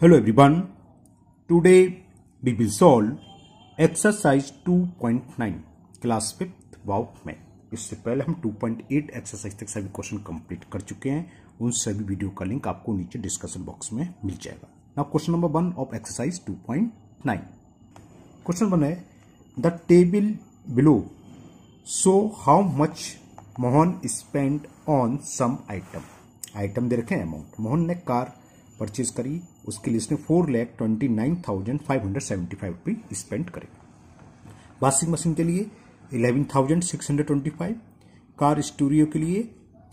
Hello everyone. Today we will solve exercise 2.9 class 5th वाउट में। इससे पहले हम 2.8 एक्सरसाइज तक सभी क्वेश्चन कंप्लीट कर चुके हैं। उन सभी वीडियो का लिंक आपको नीचे डिस्कशन बॉक्स में मिल जाएगा। Now question number 1 of exercise 2.9। Question 1 है the table below show how much Mohan spend on some item दे रखे हैं। अमाउंट मोहन ने कार परचेज करी, उसके लिए इसने 4,29,575 रुपये स्पेंड करे। वॉशिंग मशीन के लिए 11,625, कार स्टूडियो के लिए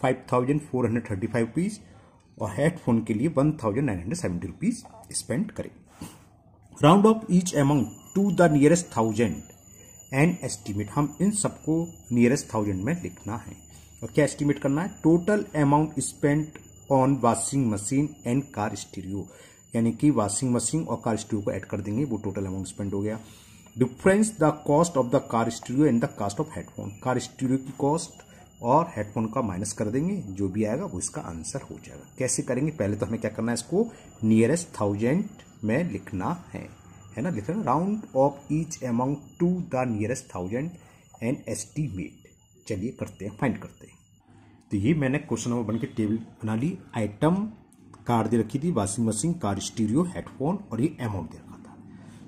5,435 रुपीज और हेडफोन के लिए 1,970 रुपीज स्पेंड करे। Round off each amount to the nearest 1000 and estimate. हम इन सबको नियरेस्ट 1000 में लिखना है और क्या एस्टिमेट करना है। Total amount spent on washing machine and car stereo, यानी कि वॉशिंग मशीन और कार स्टीरियो को ऐड कर देंगे, वो टोटल अमाउंट स्पेंड हो गया। Difference the cost of the car stereo and the cost of headphone. Car stereo की कॉस्ट और हेडफोन का माइनस कर देंगे, जो भी आएगा वो इसका आंसर हो जाएगा। कैसे करेंगे, पहले तो हमें क्या करना है, इसको नियरेस्ट 1000 में लिखना है ना। लिख रहे round off each amount to the nearest 1000 and estimate. चलिए करते हैं, फाइंड करते हैं। तो ये मैंने क्वेश्चन नंबर 1 की टेबल बना ली। आइटम कार दे रखी थी, washing machine, car stereo, headphone और ये अमाउंट दे रखा था।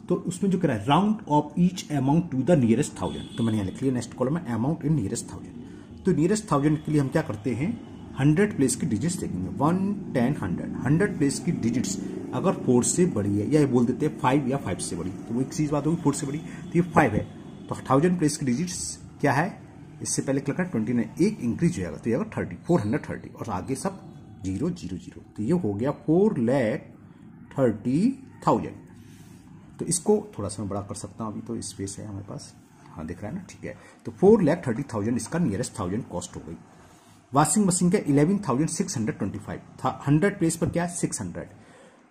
तो उसमें जो कह रहा है round off each amount to the nearest 1000, तो मैंने यहाँ लिख लिया नेक्स्ट कॉलम में अमाउंट इन नियरेस्ट 1000। तो नियरेस्ट 1000 के लिए हम क्या करते हैं, 100 प्लेस की डिजिट्स देखेंगे। 1, 10, 100 प्लेस की डिजिट्स अगर 4 से बड़ी है, या ये बोल देते हैं 5 या 5 से बड़ी, तो वो एक चीज बात होगी 4 से बड़ी, तो ये 5 है। तो 1000 प्लेस की डिजिट्स क्या है, इससे पहले क्लिक करें 29, एक इंक्रीज हो जाएगा तो ये आएगा 30, 430 और आगे सब 0 0 0। तो ये हो गया 4,30,000। तो इसको थोड़ा सा मैं बड़ा कर सकता हूँ, अभी तो स्पेस है हमारे पास, हाँ दिख रहा है ना, ठीक है। तो 4,30,000 इसका नियरेस्ट 1000 कॉस्ट हो गई। वॉशिंग मशीन का 11,625 था। 100 प्लेस पर क्या है 600,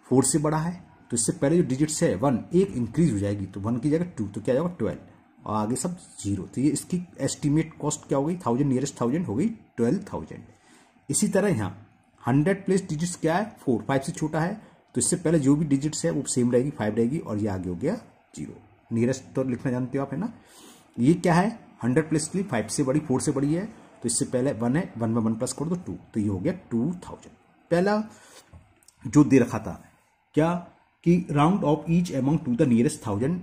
4 से बड़ा है तो इससे पहले जो डिजिट्स है 1, एक इंक्रीज हो जाएगी तो 1 की जगह 2, तो क्या जाएगा 12 और आगे सब 0। तो ये इसकी एस्टिमेट कॉस्ट क्या हो गई, 1000 नियरेस्ट 1000 हो गई 12,000। इसी तरह यहाँ 100 प्लेस डिजिट्स क्या है 4, 5 से छोटा है तो इससे पहले जो भी डिजिट्स है वो सेम रहेगी, 5 रहेगी और ये आगे हो गया 0। नियरेस्ट तो लिखना जानते हो आप, है ना। ये क्या है 100 प्लेस के लिए 5 से बड़ी, 4 से बड़ी है तो इससे पहले 1 है, 1 में 1 प्लस कर दो 2, तो ये हो गया 2000। पहला जो दे रखा था क्या कि round off each amount to the nearest 1000,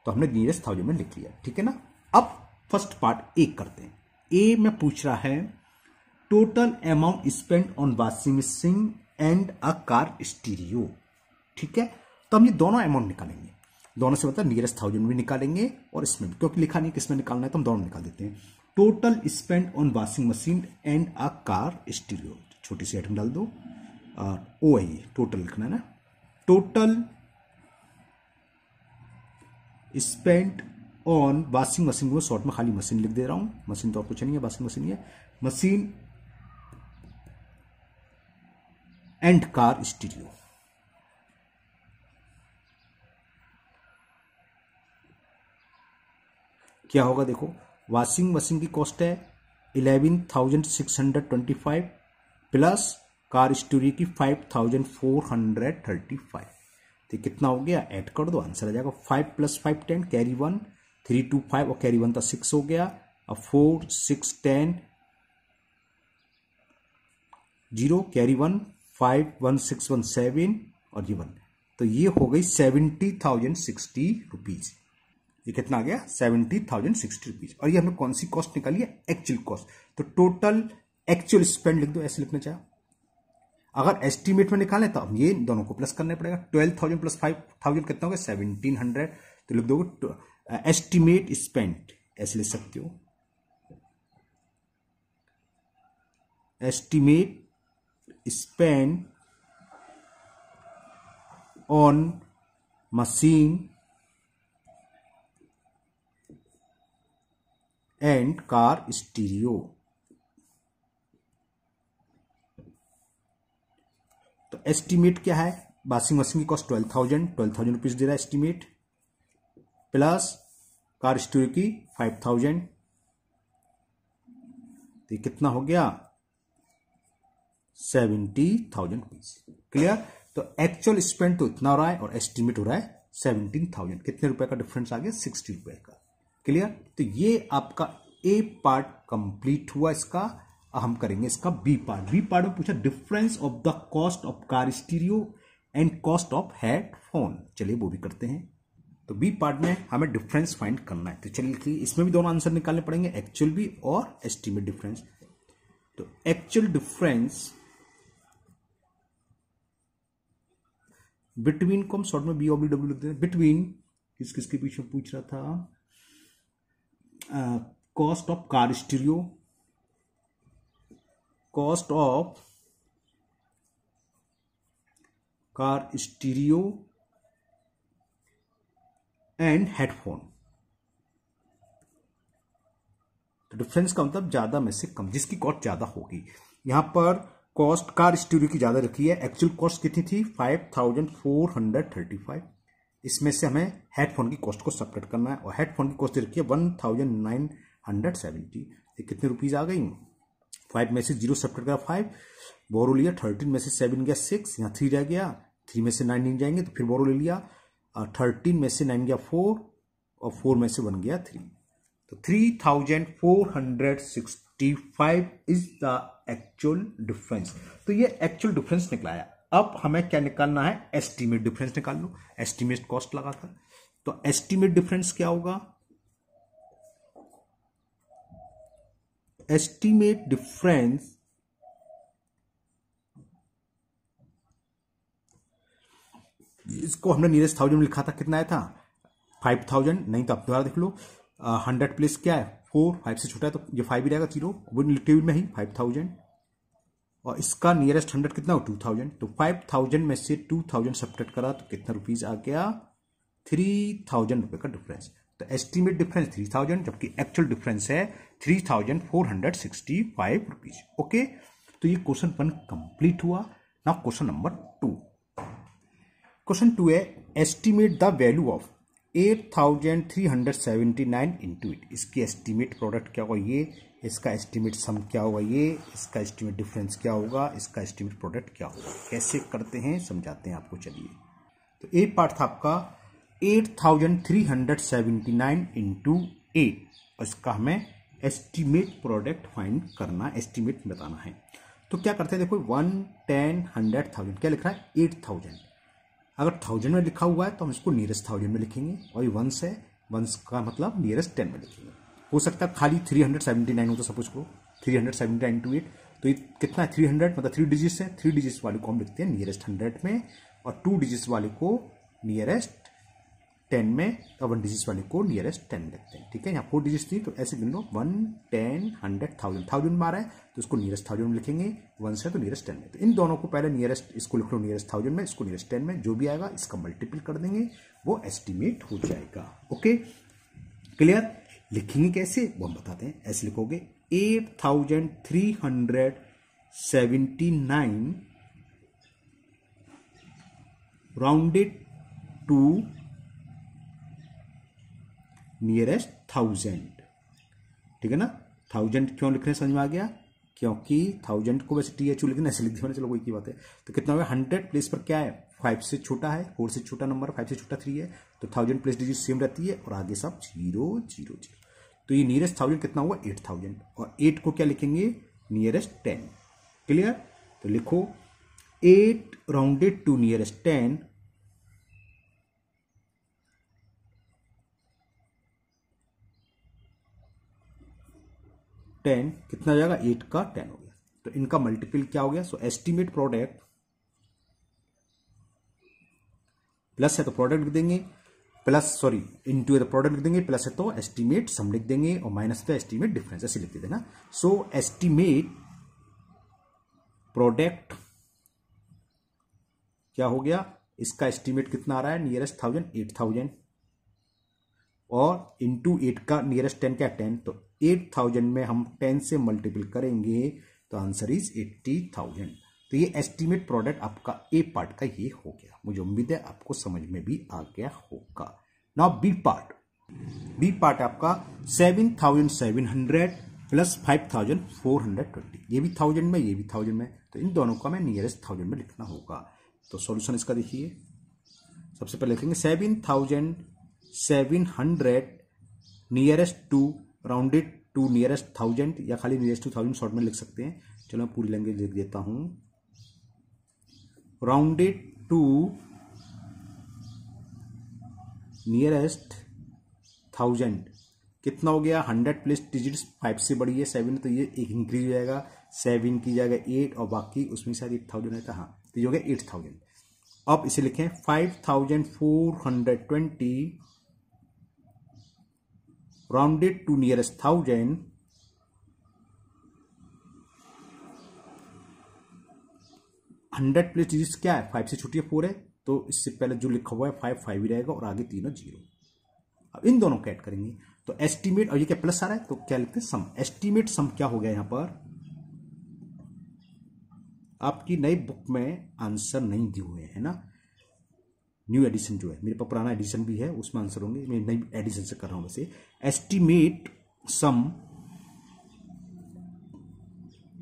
तो हमने नियरेस्ट 1000 में लिख लिया, ठीक है ना। अब फर्स्ट पार्ट ए करते हैं। ए में पूछ रहा है total amount spend on washing machine and a car stereo, ठीक है। तो हम ये दोनों अमाउंट निकालेंगे, दोनों से मतलब नियरेस्ट 1000 भी निकालेंगे और इसमें भी, क्योंकि लिखा नहीं किसमें निकालना है तो हम दोनों निकाल देते हैं। Total spend on washing machine and a car stereo, छोटी सी आइटम डाल दो और ओ है ये टोटल लिखना है ना। Total spend on washing machine को शॉर्ट में खाली मशीन लिख दे रहा हूं, मशीन तो और कुछ नहीं है, वॉशिंग मशीन है। मशीन एंड कार स्टीरियो, क्या होगा देखो, वॉशिंग मशीन की कॉस्ट है 11,625 प्लस कार स्टीरियो की 5,435, तो कितना हो गया, ऐड कर दो आंसर आ जाएगा। 5 + 5 10, कैरी 1, 3 2 5 और कैरी 1 था 6 हो गया। अब 4 6 10 0, कैरी 1 5 1 6 1 7 और ये 1, तो ये हो गई 70,060 रुपीज। ये कितना आ गया 70,060 रुपीज। और ये हमने कौन सी कॉस्ट निकाली है, एक्चुअल कॉस्ट। तो टोटल एक्चुअल स्पेंड लिख दो, ऐसे लिखना चाहिए। अगर एस्टिमेट में निकालें तो हम ये दोनों को प्लस करना पड़ेगा। 12,000 + 5,000 कितना होगा 1,700, तो लिख दोगे एस्टिमेट स्पेंड, ऐसे लिख सकते हो। Estimate spend on machine and car stereo. तो एस्टिमेट क्या है, वॉशिंग मशीन की कॉस्ट 12,000 रुपीज दे रहा है एस्टिमेट, प्लस कार स्टीरियो की 5,000, तो कितना हो गया 70,000 रुपीज। क्लियर। तो एक्चुअल स्पेंड तो इतना हो रहा है और एस्टिमेट हो रहा है 17,000। कितने रुपए का डिफरेंस आ गया? 60 रुपए का। क्लियर? तो ये आपका ए पार्ट कंप्लीट हुआ इसका। अब हम करेंगे इसका बी पार्ट। बी पार्ट में पूछा difference of the cost of car stereo and cost of headphone. चलिए वो भी करते हैं। तो बी पार्ट में हमें डिफरेंस फाइंड करना है। तो चलिए इसमें भी दोनों आंसर निकालने पड़ेंगे, एक्चुअल भी और एस्टिमेट डिफरेंस। तो एक्चुअल डिफरेंस बिटवीन को हम शॉर्ट में BOBW लिखते हैं। बिटवीन किसके पीछे पूछ रहा था? Cost of car stereo, cost of car stereo and headphone. तो डिफरेंस का मतलब ज्यादा में से कम, जिसकी कॉस्ट ज्यादा होगी। यहां पर कॉस्ट कार स्टीरियो की ज्यादा रखी है। एक्चुअल कॉस्ट कितनी थी? 5,435। इसमें से हमें हेडफोन की कॉस्ट को सेपरेट करना है और हेडफोन की कॉस्ट रखी है 1,970। ये कितने रुपीज आ गई? 5 में से 0 सेपरेट करा 5, बोरो लिया 13 में से 7 गया 6, यहाँ 3 रह गया, 3 में से 9 नहीं जाएंगे तो फिर बोरो ले लिया, 13 में से 9 गया 4 और 4 में से 1 गया 3। तो 3,465 इज द एक्चुअल डिफरेंस। तो ये एक्चुअल डिफरेंस निकलाया। अब हमें क्या निकालना है? एस्टीमेट डिफरेंस निकाल लो। एस्टीमेट कॉस्ट लगा था, तो एस्टीमेट डिफरेंस क्या होगा? एस्टीमेट डिफरेंस इसको हमने नियरेस्ट 1000 में लिखा था। कितना आया था? 5,000। नहीं तो आप दोबारा देख लो। 100 प्लस क्या है? 4। 5 से छोटा है तो ये 5 ही रहेगा, 0 वो टेबल में ही 5,000। और इसका नियरेस्ट 100 कितना हो? 2,000। तो 5,000 में से 2,000 सब्ट्रैक्ट करा तो कितना रुपीज आ गया? 3,000 रुपए का डिफरेंस। तो एस्टीमेट डिफरेंस 3,000 जबकि एक्चुअल डिफरेंस है 3,465 रुपीज। ओके, तो ये क्वेश्चन 1 कंप्लीट हुआ। Now question number 2। क्वेश्चन 2 है estimate the value of 8,379 into it. इसकी एस्टीमेट प्रोडक्ट क्या होगा? ये इसका एस्टीमेट सम क्या होगा? ये इसका एस्टीमेट डिफरेंस क्या होगा? इसका एस्टीमेट प्रोडक्ट क्या होगा? कैसे करते हैं समझाते हैं आपको। चलिए, तो ए पार्ट था आपका 8,379 इंटू 8 और इसका हमें एस्टीमेट प्रोडक्ट फाइंड करना, एस्टीमेट बताना है। तो क्या करते हैं? देखो 1, 10, 100, 1000 क्या लिख रहा है? 8,000। अगर 1000 में लिखा हुआ है तो हम इसको नियरेस्ट 1000 में लिखेंगे और ये 1 है, 1 का मतलब नियरेस्ट 10 में लिखेंगे। हो सकता है खाली 379 हो तो सपोज करो 379 इंटू 8, तो ये कितना है? 300 मतलब 3 डिजिट्स है। 3 डिजिट्स वाले को हम लिखते हैं नियरेस्ट 100 में और 2 डिजिट्स वाले को नियरेस्ट 10 में और 1 डिजिट्स वाले को नियरेस्ट 10 में लिखते हैं। ठीक है, यहाँ 4 डिजिट्स थी तो ऐसे गिन लो 1, 10, 100, 1000। 1000 में आ रहा है तो इसको नियरेस्ट 1000 में लिखेंगे, 1 से तो नियरेस्ट 10 में। तो इन दोनों को पहले नियरेस्ट इसको लिख लो नियरेस्ट 1000 में, इसको नियरेस्ट 10 में। जो भी आएगा इसका मल्टीपल कर देंगे, वो एस्टीमेट हो जाएगा। Okay, clear? लिखेंगे कैसे वो हम बताते हैं। ऐसे लिखोगे 8,379 राउंडेड टू नियरेस्ट 1000। ठीक है ना? 1000 क्यों लिख रहे हैं समझ में आ गया? क्योंकि 1000 को वैसे THU लिखना ऐसे लिख दिया। चलो कोई की बात है। तो कितना होगा? 100 प्लेस पर क्या है? 5 से छोटा है, 4 से छोटा नंबर, 5 से छोटा 3 है, तो 1000 प्लेस डिजिट सेम रहती है और आगे सब 0 0 0। तो ये नियरेस्ट 1000 कितना हुआ? 8000 और 8 को क्या लिखेंगे? नियरेस्ट 10। क्लियर? तो लिखो 8 राउंडेड टू नियरेस्ट 10 कितना हो जाएगा? 8 का 10 हो गया। तो इनका मल्टीपल क्या हो गया? सो एस्टीमेट प्रोडक्ट प्लस है तो प्रोडक्ट लिख देंगे, प्लस सॉरी इनटू है तो प्रोडक्ट लिख देंगे, प्लस है तो एस्टीमेट सम लिख देंगे और माइनस तो एस्टीमेट डिफरेंस ऐसे लिख देते ना। सो एस्टीमेट प्रोडक्ट क्या हो गया? इसका एस्टीमेट कितना आ रहा है? नियरेस्ट 1000 8000 और इंटू 8 का नियरेस्ट 10 क्या? 10। तो 8000 में हम 10 से मल्टीपल करेंगे तो आंसर इज 80,000। तो ये एस्टीमेट प्रोडक्ट आपका ए पार्ट का ये हो गया। मुझे उम्मीद है आपको समझ में भी आ गया होगा। Now B part. B part आपका 7,700 प्लस 5,420। ये भी 1000 में, ये भी 1000 में, तो इन दोनों का मैं नियरेस्ट 1000 में लिखना होगा। तो सॉल्यूशन इसका देखिए, सबसे पहले लिखेंगे 7,700 nearest to rounded to nearest 1000 या खाली नियरेस्ट टू 1000 शॉर्ट में लिख सकते हैं। चलो मैं पूरी लैंग्वेज लिख देता हूं, राउंडेड टू नियरेस्ट 1000 कितना हो गया, 100 प्लस डिजिट्स 5 से बड़ी है 7, तो ये एक इंक्रीज हो जाएगा, 7 की जगह 8 और बाकी उसमें शायद 8000 है, हाँ तो ये हो गया 8000। अब इसे लिखें 5420 rounded to nearest 1000 100 plus digits क्या है, 5 से छोटी है 4 है, तो इससे पहले जो लिखा हुआ है 5 5 ही रहेगा और आगे तीनों 0। अब इन दोनों को ऐड करेंगे तो एस्टीमेट, और ये क्या प्लस आ रहा है तो क्या लिखते हैं सम। एस्टीमेट सम क्या हो गया, यहां पर आपकी नई बुक में आंसर नहीं दिए हुए है ना, न्यू एडिशन जो है, मेरे पास पुराना एडिशन भी है उसमें आंसर होंगे, मैं नई एडिशन से कर रहा हूं वैसे। एस्टीमेट सम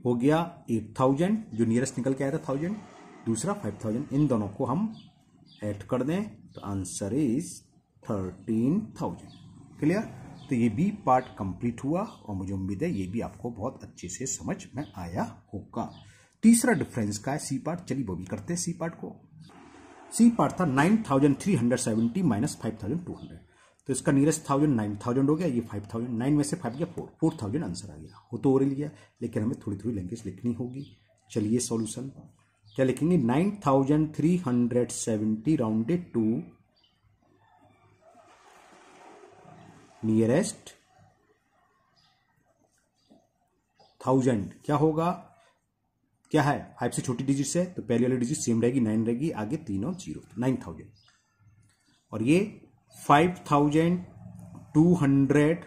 हो गया 8000 जो नियरेस्ट निकल के आया था 1000, दूसरा 5000, इन दोनों को हम ऐड कर दें तो आंसर इज 13,000। क्लियर, तो ये बी पार्ट कंप्लीट हुआ और मुझे उम्मीद है ये भी आपको बहुत अच्छे से समझ में आया होगा। तीसरा डिफरेंस का है सी पार्ट, चलिए वो भी करते हैं सी पार्ट को। सी पार्ट था 9370 माइनस 5200, तो इसका नियरेस्ट 1000 9000 हो गया, ये 5000, 9 में से 5 गया 4, 4000 आंसर आ गया। हो तो ओरल गया, लेकिन हमें थोड़ी थोड़ी लैंग्वेज लिखनी होगी। चलिए सॉल्यूशन क्या लिखेंगे, 9370 राउंडेड टू नियरेस्ट 1000 क्या होगा, क्या है 5 से छोटी डिजिट है तो पहली वाली डिजिट सेम रहेगी 9 रहेगी, आगे तीनों 0, 9000। और ये 5200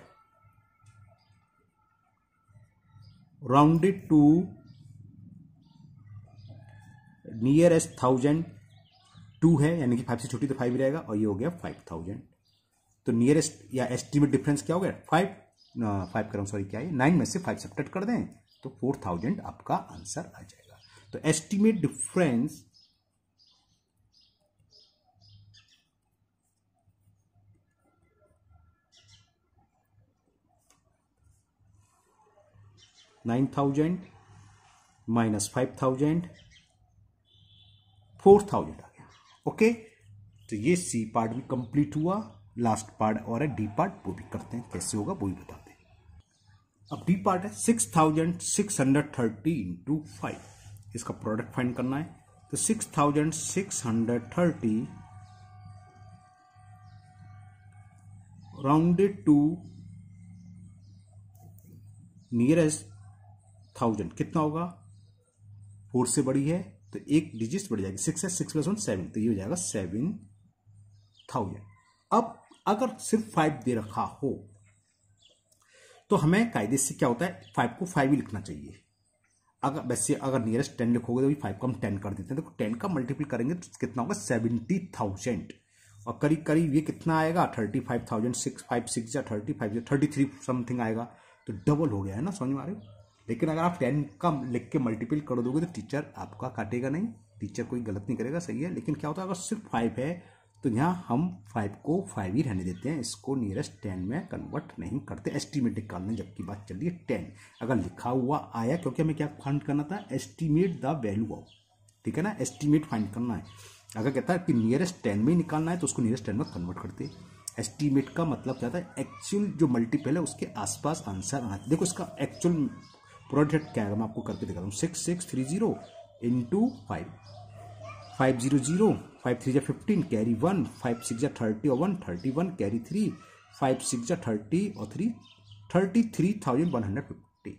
राउंडेड टू नियरेस्ट 1000 2 है, यानी कि 5 से छोटी तो 5 ही रहेगा, और ये हो गया 5000। तो नियरेस्ट या एस्टीमेट डिफरेंस क्या हो गया, 5 करो सॉरी क्या है, 9 में से 5 सब्ट्रैक्ट कर दें तो 4000 आपका आंसर आ जाएगा। तो एस्टीमेट डिफरेंस $9,000 माइनस 5000 4000 आ गया। ओके, तो ये सी पार्ट भी कंप्लीट हुआ। लास्ट पार्ट और है डी पार्ट, वो भी करते हैं, कैसे होगा वो भी बताते हैं। अब डी पार्ट है 6630 इंटू 5, इसका प्रोडक्ट फाइंड करना है। तो 6630 राउंडेड टू नियरेस्ट 1000 कितना होगा, 4 से बड़ी है तो एक डिजिट बढ़ जाएगी, 6 है, 6 + 1 7, तो ये हो जाएगा 7000। अब अगर सिर्फ 5 दे रखा हो तो हमें कायदे से क्या होता है, 5 को 5 ही लिखना चाहिए। अगर वैसे अगर नियरेस्ट 10 लिखोगे तो भी 5 को हम 10 कर देते हैं। देखो 10 का मल्टीपल करेंगे तो कितना होगा 70,000, और करीब करीब ये कितना आएगा 35,000, 6 5 6 या 35 या 33 समथिंग आएगा, तो डबल हो गया है ना, समझ में आ रही हो। लेकिन अगर आप 10 का लिख के मल्टीपल कर दोगे तो टीचर आपका काटेगा नहीं, टीचर कोई गलत नहीं करेगा, सही है। लेकिन क्या होता है अगर सिर्फ 5 है तो यहाँ हम 5 को 5 ही रहने देते हैं, इसको नियरेस्ट 10 में कन्वर्ट नहीं करते, एस्टीमेट निकालने जबकि बात चल रही है 10। अगर लिखा हुआ आया, क्योंकि हमें क्या फाइंड करना था, एस्टीमेट द वैल्यू ऑफ, ठीक है ना, एस्टीमेट फाइंड करना है। अगर कहता है कि नियरेस्ट 10 में ही निकालना है तो उसको नियरेस्ट 10 में कन्वर्ट करते। एस्टीमेट का मतलब क्या था, एक्चुअल जो मल्टीपल है उसके आसपास आंसर आना। देखो इसका एक्चुअल प्रोडक्ट क्या है, मैं आपको करके दिखाता हूँ। 6630 इंटू 5 500 5 3 15 कैरी 1 5 6 30 और 1 31 कैरी 3 5 6 30 और 3 33,150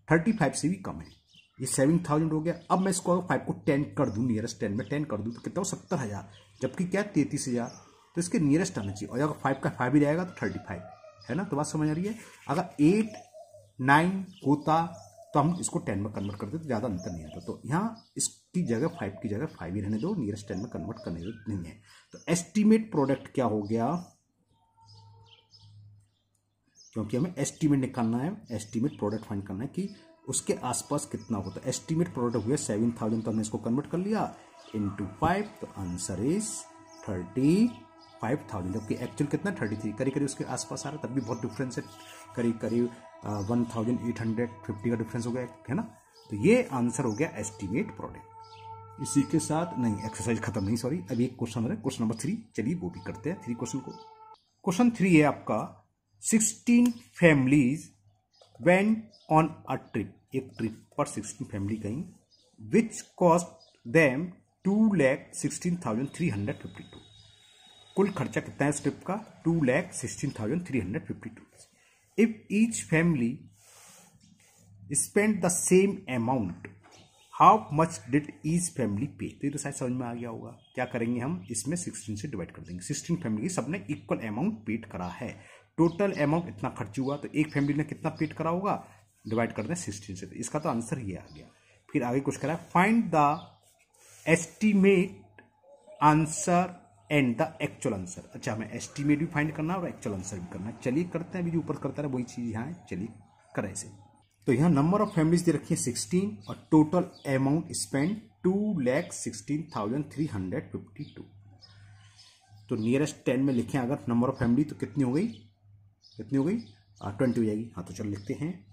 35 से भी कम है, ये 7000 हो गया। अब मैं इसको 5 को 10 कर दूं, नियरेस्ट 10 में 10 कर दूं तो कितना हो 70,000, जबकि क्या 33,000, तो इसके नियरेस्ट आना चाहिए। और अगर 5 का 5 ही रहेगा तो 35 है ना, तो बात समझ आ रही है। अगर 8 9 होता तो हम इसको 10 में कन्वर्ट करते तो ज़्यादा अंतर नहीं आता। तो यहाँ इसकी जगह 5 की जगह 5 ही रहने दो, नियरेस्ट 10 में कन्वर्ट करने नहीं है। तो एस्टीमेट प्रोडक्ट क्या हो गया, क्योंकि हमें एस्टीमेट निकालना है, एस्टीमेट प्रोडक्ट फाइंड करना है कि उसके आसपास कितना होगा। तो एस्टिमेट प्रोडक्ट हुआ 7000, तो हमने इसको कन्वर्ट कर लिया इनटू 5, तो आंसर इज 35,000। जबकि एक्चुअल कितना 33, करीब करीब उसके आसपास आ रहा है, तब भी बहुत डिफरेंस है, करीब करीब 1850 का डिफरेंस हो गया है ना। तो ये आंसर हो गया एस्टिमेट प्रोडक्ट। इसी के साथ नहीं, एक्सरसाइज खत्म नहीं, सॉरी, अभी एक क्वेश्चन है, क्वेश्चन नंबर 3, चलिए वो भी करते हैं 3 क्वेश्चन को। क्वेश्चन 3 है आपका 16 families went on a trip, एक ट्रिप पर 16 फैमिली गई, विच कॉस्ट देम 2,16,352। कुल खर्चा कितना है इस ट्रिप का, 2,16,352। If each family spend the same amount, how much did each family पे। तो ये तो शायद समझ में आ गया होगा। क्या करेंगे हम, इसमें 16 से डिवाइड कर देंगे। 16 फैमिली सबने इक्वल अमाउंट पेड करा है, टोटल अमाउंट इतना खर्च हुआ, तो एक फैमिली ने कितना पेड करा होगा, डिवाइड कर दें 16 से। तो इसका तो आंसर ये आ गया। फिर आगे कुछ करा, find the estimate answer and the actual answer. अच्छा, हमें एस्टिमेट भी फाइंड करना है और एक्चुअल आंसर भी करना है। चलिए करते हैं, अभी जो ऊपर करता है वही चीज यहाँ है, चलिए करें इसे। तो यहाँ नंबर ऑफ फैमिलीज दे रखी है 16 और टोटल अमाउंट स्पेंड 2,16,352। तो नियरेस्ट 10 में लिखें अगर नंबर ऑफ फैमिली, तो कितनी हो गई, 20 हो जाएगी। हाँ, तो चलो लिखते हैं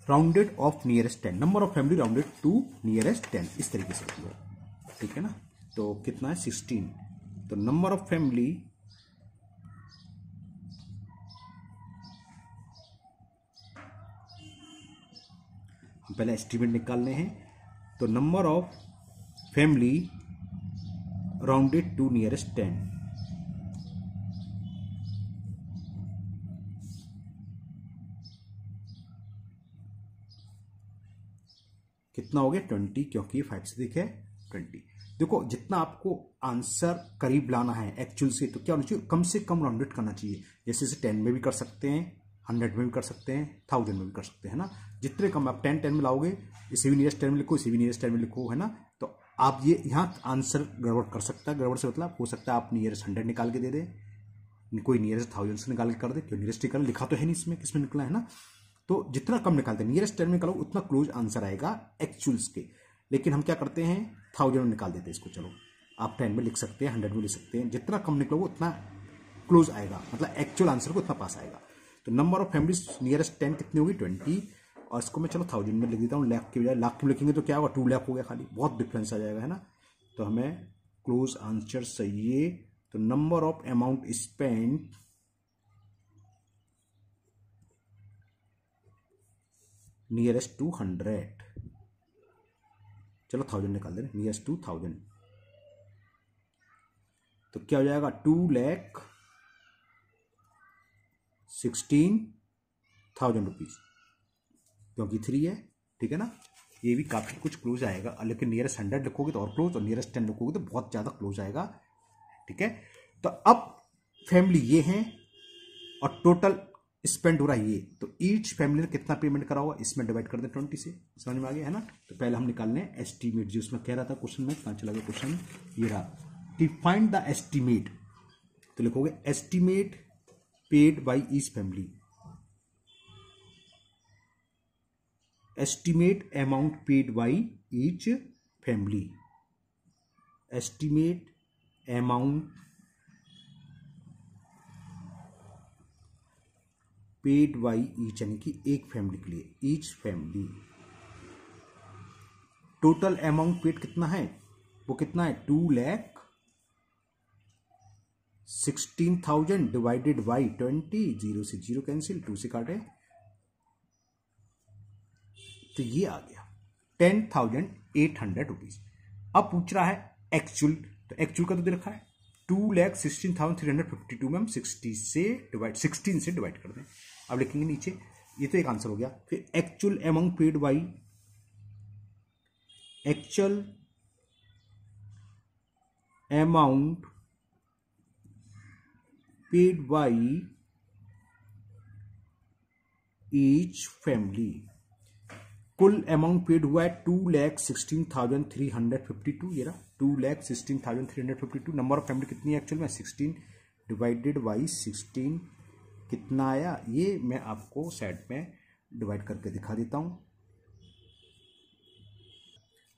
rounded off nearest 10, number of family rounded to nearest 10, इस तरीके से लिखिए, ठीक है ना। तो कितना है 16, तो नंबर ऑफ फैमिली हम पहले एस्टिमेट निकालने हैं। तो number of family rounded to nearest 10, कितना हो गया 20, क्योंकि 5 से दिखे 20। देखो, जितना आपको आंसर करीब लाना है एक्चुअल से, तो क्या होना चाहिए, कम से कम राउंडेड करना चाहिए। जैसे 10 में भी कर सकते हैं, 100 में भी कर सकते हैं, 1000 में भी कर सकते हैं ना। जितने कम आप 10 में लाओगे, इसे भी नियरेस्ट 10 में लिखो, इसे भी नियरेस्ट 10 में लिखो, है ना। तो आप ये यहाँ आंसर गड़बड़ कर सकता है। गड़बड़ से मतलब हो सकता है आप नियरेस्ट 100 निकाल के दे दे, कोई नियरेस्ट 1000 से निकाल के कर दे, क्यों नियरेस्ट निकाल, लिखा तो है नहीं इसमें किसमें निकला है ना। तो जितना कम निकालते हैं नियरेस्ट 10 में निकालो, उतना क्लोज आंसर आएगा एक्चुअल्स के। लेकिन हम क्या करते हैं, 1000 में निकाल देते हैं इसको। चलो, आप 10 में लिख सकते हैं, 100 में लिख सकते हैं, जितना कम निकलोगे उतना क्लोज आएगा, मतलब एक्चुअल आंसर को उतना पास आएगा। तो नंबर ऑफ फैमिलीज नियरेस्ट 10 कितनी होगी 20, और इसको मैं चलो 1000 में लिख देता हूँ। लाख के बजाय लाख में लिखेंगे तो क्या होगा, 2 लाख हो गया खाली, बहुत डिफरेंस आ जाएगा, है ना। तो हमें क्लोज आंसर चाहिए। तो number of amount spend nearest to 100, चलो 1000 निकाल दे, नियरेस्ट टू 1000, तो क्या हो जाएगा 2,16,000 रुपीज, क्योंकि 3 है, ठीक है ना। ये भी काफी कुछ क्लोज आएगा, लेकिन नियरेस्ट 100 लिखोगे तो और क्लोज, और नियरेस्ट 10 लिखोगे तो बहुत ज्यादा क्लोज आएगा, ठीक है। तो अब फैमिली ये है और टोटल स्पेंड हो रहा है ये, तो ईच फैमिली ने कितना पेमेंट करा होगा, इसमें डिवाइड कर दें 20 से। समझ में आ गया है ना। तो पहले हम निकाल लें एस्टीमेट, जो उसमें कह रहा था क्वेश्चन में, कहां चला गया क्वेश्चन, ये रहा कि फाइंड द एस्टीमेट। तो लिखोगे estimate paid by each family, estimate amount paid by each family, estimate amount paid by each, यानी कि एक फैमिली के लिए, each family. Total amount paid कितना है, वो कितना है 2,16,000 डिवाइडेड बाई 20, 0 से 0 कैंसिल, 2 से काटे, तो ये आ गया 10,800 रुपीज। अब पूछ रहा है एक्चुअल, तो एक्चुअल का तो दे रखा है 2,16,352 में हम 16 से डिवाइड कर दें। अब लिखेंगे नीचे, ये तो एक आंसर हो गया। फिर actual amount paid by, actual amount paid by each family, कुल अमाउंट पेड हुआ है 2,16,352, ये रहा 2,16,352। नंबर ऑफ फैमिली कितनी है एक्चुअल में 16 डिवाइडेड बाई 16, कितना आया ये मैं आपको साइड में डिवाइड करके दिखा देता हूँ।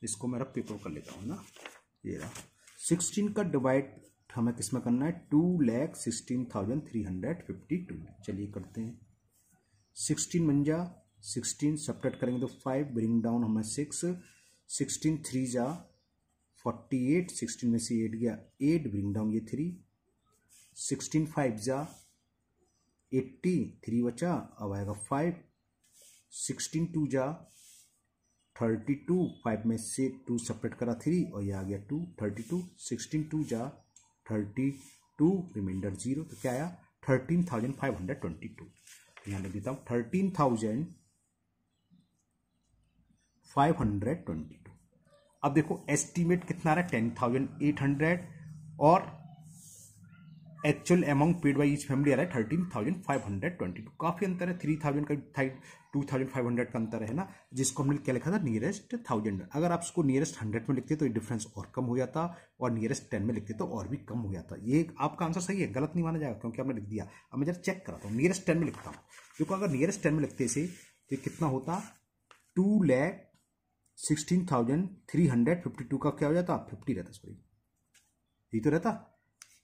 इसको मेरा पेपर कर लेता हूँ ना, ये रहा 16 का डिवाइड हमें किस में करना है, 2,16,352। चलिए करते हैं। 16 बन जा 16 सब्ट्रैक्ट करेंगे तो 5, ब्रिंग डाउन हमें 6, 16 3 जा 48, 16 में से 8 गया 8, ब्रिंग डाउन ये 3, 16 5 जा 80, 3 बचा अब आएगा 5, 16 2 जा 32, 5 में से 2 सेपरेट करा 3 और ये आ गया 2, 32, 16 2 जा 32, रिमाइंडर 0, तो क्या आया 13,522। यहाँ लिख देता हूँ 13,522। अब देखो एस्टीमेट कितना आ रहा है 10,800 और actual amount paid by each family आ रहा है 13,522। काफी अंतर है, 3,000 का 2,500 का अंतर है ना, जिसको हमने क्या लिखा था नियरेस्ट 1000। अगर आप उसको नियरेस्ट 100 में लिखते तो ये डिफरेंस और कम हो जाता और नियरेस्ट 10 में लिखते तो और भी कम हो जाता। ये आपका आंसर सही है, गलत नहीं माना जाएगा क्योंकि आपने लिख दिया। अब मैं जरा चेक कराता हूँ, नियरेस्ट 10 में लिखता हूँ। देखो अगर नियरेस्ट 10 में लिखते से तो कितना होता 2,16,352 का क्या हो जाता 50 रहता, सॉरी यही तो रहता,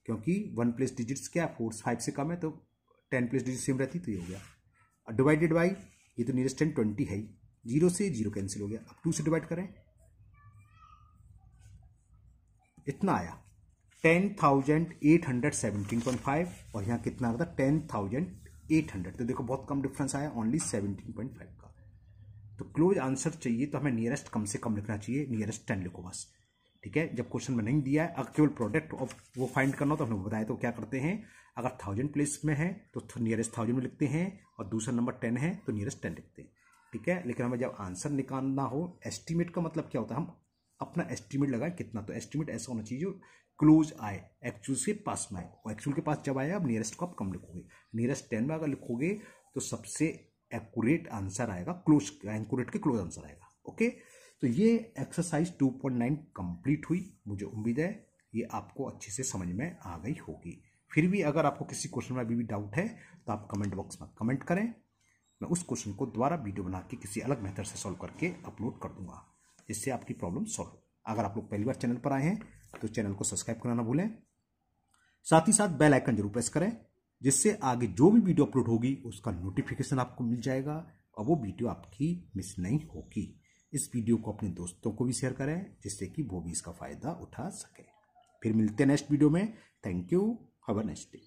क्योंकि 1 प्लेस डिजिट्स क्या 4 5 से कम है तो 10 प्लेस डिजिट सेम रहती तो ये हो गया। डिवाइडेड बाई ये तो नियरेस्ट 10 20 है, 0 से 0 कैंसिल हो गया। अब 2 से डिवाइड करें इतना आया 10,817.5 और यहाँ कितना आता 10,800। तो देखो बहुत कम डिफरेंस आया, ओनली 17.5 का। तो क्लोज आंसर चाहिए तो हमें नियरेस्ट कम से कम लिखना चाहिए, नियरेस्ट 10 लिखो बस, ठीक है। जब क्वेश्चन में नहीं दिया है अगर केवल प्रोडक्ट ऑफ वो फाइंड करना हो तो हमने बताया तो क्या करते हैं, अगर 1000 प्लेस में है तो नियरेस्ट 1000 में लिखते हैं और दूसरा नंबर 10 है तो नियरेस्ट 10 लिखते हैं, ठीक है। लेकिन हमें जब आंसर निकालना हो, एस्टीमेट का मतलब क्या होता है, हम अपना एस्टीमेट लगाए कितना, तो एस्टीमेट ऐसा होना चाहिए जो क्लोज आए, एक्चुअल से पास में आए। और एक्चुअल के पास जब आया अब नियरेस्ट को आप कम लिखोगे, नियरेस्ट 10 में अगर लिखोगे तो सबसे एक्यूरेट आंसर आएगा, क्लोज एक्यूरेट के क्लोज आंसर आएगा। ओके, तो ये एक्सरसाइज 2.9 कंप्लीट हुई। मुझे उम्मीद है ये आपको अच्छे से समझ में आ गई होगी। फिर भी अगर आपको किसी क्वेश्चन में अभी भी डाउट है तो आप कमेंट बॉक्स में कमेंट करें, मैं उस क्वेश्चन को दोबारा वीडियो बना के किसी अलग मेथड से सॉल्व करके अपलोड कर दूंगा, जिससे आपकी प्रॉब्लम सॉल्व हो। अगर आप लोग पहली बार चैनल पर आए हैं तो चैनल को सब्सक्राइब करना ना भूलें, साथ ही साथ बेल आइकन जरूर प्रेस करें, जिससे आगे जो भी वीडियो अपलोड होगी उसका नोटिफिकेशन आपको मिल जाएगा और वो वीडियो आपकी मिस नहीं होगी। इस वीडियो को अपने दोस्तों को भी शेयर करें जिससे कि वो भी इसका फायदा उठा सके। फिर मिलते हैं नेक्स्ट वीडियो में। Thank you, have a nice day.